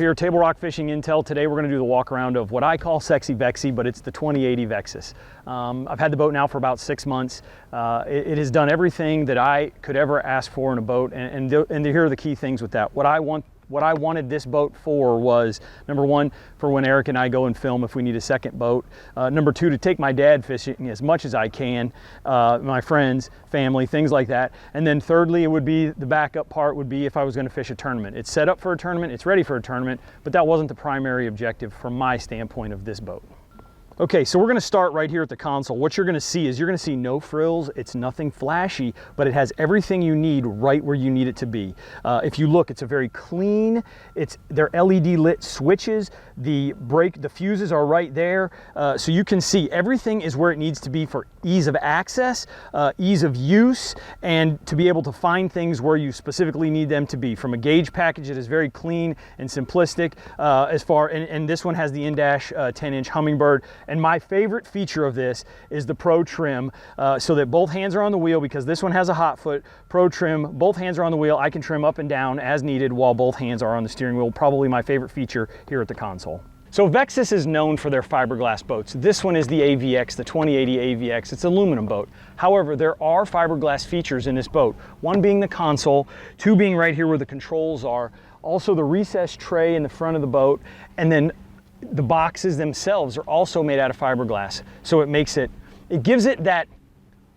here, Table Rock Fishing Intel. Today we're going to do the walk around of what I call Sexy Vexy, but it's the 2080 Vexus. I've had the boat now for about 6 months. It has done everything that I could ever ask for in a boat, and here are the key things with that. What I wanted this boat for was, number one, for when Eric and I go and film if we need a second boat. Number two, to take my dad fishing as much as I can, my friends, family, things like that. And then thirdly, it would be, the backup part would be if I was gonna fish a tournament. It's set up for a tournament, it's ready for a tournament, but that wasn't the primary objective from my standpoint of this boat. Okay, so we're gonna start right here at the console. What you're gonna see is you're gonna see no frills. It's nothing flashy, but it has everything you need right where you need it to be. If you look, it's a very clean, they're LED lit switches. The fuses are right there. So you can see everything is where it needs to be for ease of access, ease of use, and to be able to find things where you specifically need them to be. From a gauge package, it is very clean and simplistic and this one has the in-dash 10-inch Humminbird. And my favorite feature of this is the Pro Trim, so that both hands are on the wheel, because this one has a hot foot. Pro Trim, both hands are on the wheel. I can trim up and down as needed while both hands are on the steering wheel. Probably my favorite feature here at the console. So Vexus is known for their fiberglass boats. This one is the AVX, the 2080 AVX. It's an aluminum boat. However, there are fiberglass features in this boat. One being the console, two being right here where the controls are, also the recessed tray in the front of the boat, and then the boxes themselves are also made out of fiberglass. So it gives it that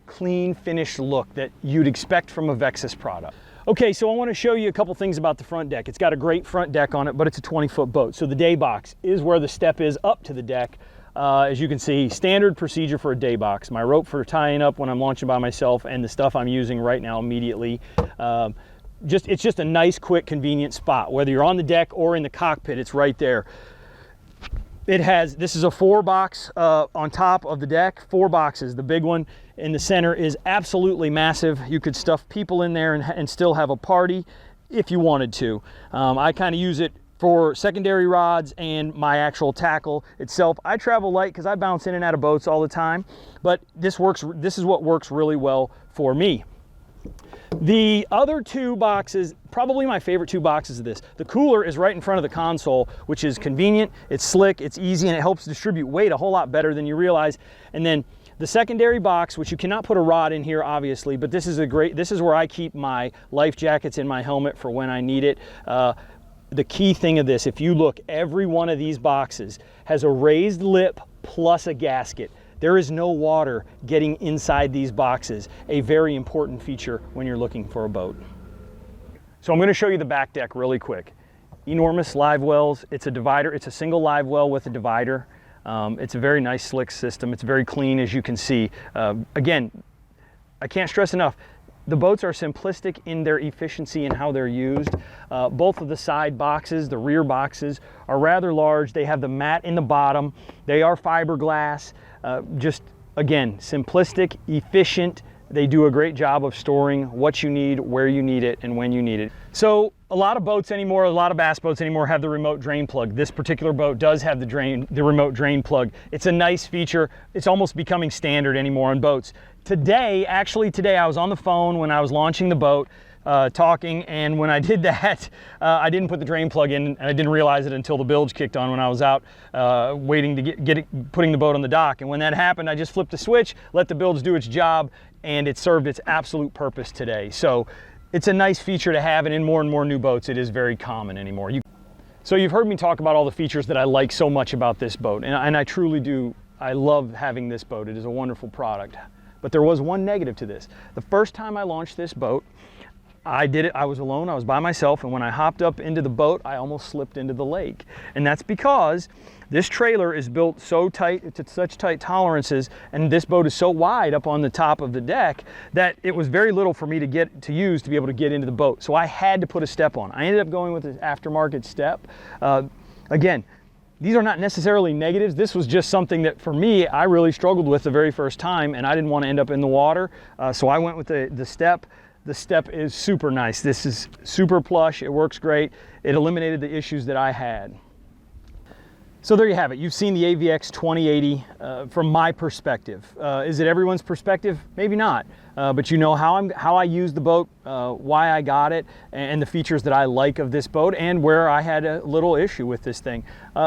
clean, finished look that you'd expect from a Vexus product. Okay, so I want to show you a couple things about the front deck. It's got a great front deck on it, but it's a 20-foot boat. So the day box is where the step is up to the deck. As you can see, standard procedure for a day box. My rope for tying up when I'm launching by myself, and the stuff I'm using right now immediately. It's just a nice, quick, convenient spot. Whether you're on the deck or in the cockpit, it's right there. This is a 4-box on top of the deck, 4 boxes. The big one in the center is absolutely massive. You could stuff people in there and still have a party if you wanted to. I kind of use it for secondary rods and my actual tackle itself. I travel light because I bounce in and out of boats all the time, but this is what works really well for me. The other 2 boxes, probably my favorite 2 boxes of this. The cooler is right in front of the console, which is convenient, it's slick, it's easy, and it helps distribute weight a whole lot better than you realize. And then the secondary box, which you cannot put a rod in here, obviously, but this is where I keep my life jackets in my helmet for when I need it. The key thing of this, if you look, every one of these boxes has a raised lip plus a gasket. There is no water getting inside these boxes, a very important feature when you're looking for a boat. So I'm going to show you the back deck really quick. Enormous live wells. It's a divider. It's a single live well with a divider. It's a very nice, slick system. It's very clean, as you can see. Again, I can't stress enough, the boats are simplistic in their efficiency and how they're used. Both of the side boxes, the rear boxes, are rather large. They have the mat in the bottom. They are fiberglass. Just, again, simplistic, efficient. They do a great job of storing what you need, where you need it, and when you need it. So a lot of boats anymore, a lot of bass boats anymore have the remote drain plug. This particular boat does have the remote drain plug. It's a nice feature. It's almost becoming standard anymore on boats. Today, I was on the phone when I was launching the boat, talking, and when I did that, I didn't put the drain plug in, and I didn't realize it until the bilge kicked on when I was out waiting to putting the boat on the dock. And when that happened, I just flipped the switch, let the bilge do its job, and it served its absolute purpose today. So it's a nice feature to have, and in more and more new boats, it is very common anymore. So you've heard me talk about all the features that I like so much about this boat, and I truly do. I love having this boat. It is a wonderful product. But there was one negative to this. The first time I launched this boat, I was alone, I was by myself, and when I hopped up into the boat, I almost slipped into the lake. And that's because this trailer is built so tight, it's at such tight tolerances, and this boat is so wide up on the top of the deck that it was very little for me to use to be able to get into the boat. So I had to put a step on. I ended up going with an aftermarket step. Again, these are not necessarily negatives. This was just something that, for me, I really struggled with the very first time, and I didn't want to end up in the water. So I went with the step. The step is super nice. This is super plush. It works great. It eliminated the issues that I had. So there you have it. You've seen the AVX 2080 from my perspective. Is it everyone's perspective? Maybe not. But you know how I use the boat, why I got it, and the features that I like of this boat, and where I had a little issue with this thing.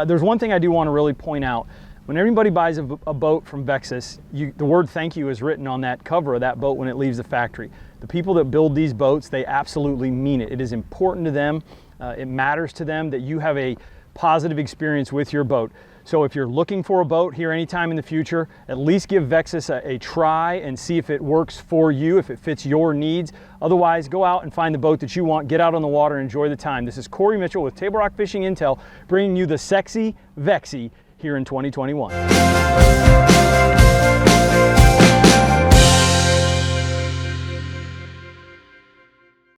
There's one thing I do want to really point out. When everybody buys a boat from Vexus, the word thank you is written on that cover of that boat when it leaves the factory. The people that build these boats, they absolutely mean it. It is important to them. It matters to them that you have a positive experience with your boat. So if you're looking for a boat here anytime in the future, at least give Vexus a try and see if it works for you, if it fits your needs. Otherwise, go out and find the boat that you want, get out on the water, and enjoy the time. This is Kory Mitchell with Table Rock Fishing Intel, bringing you the sexy Vexy here in 2021.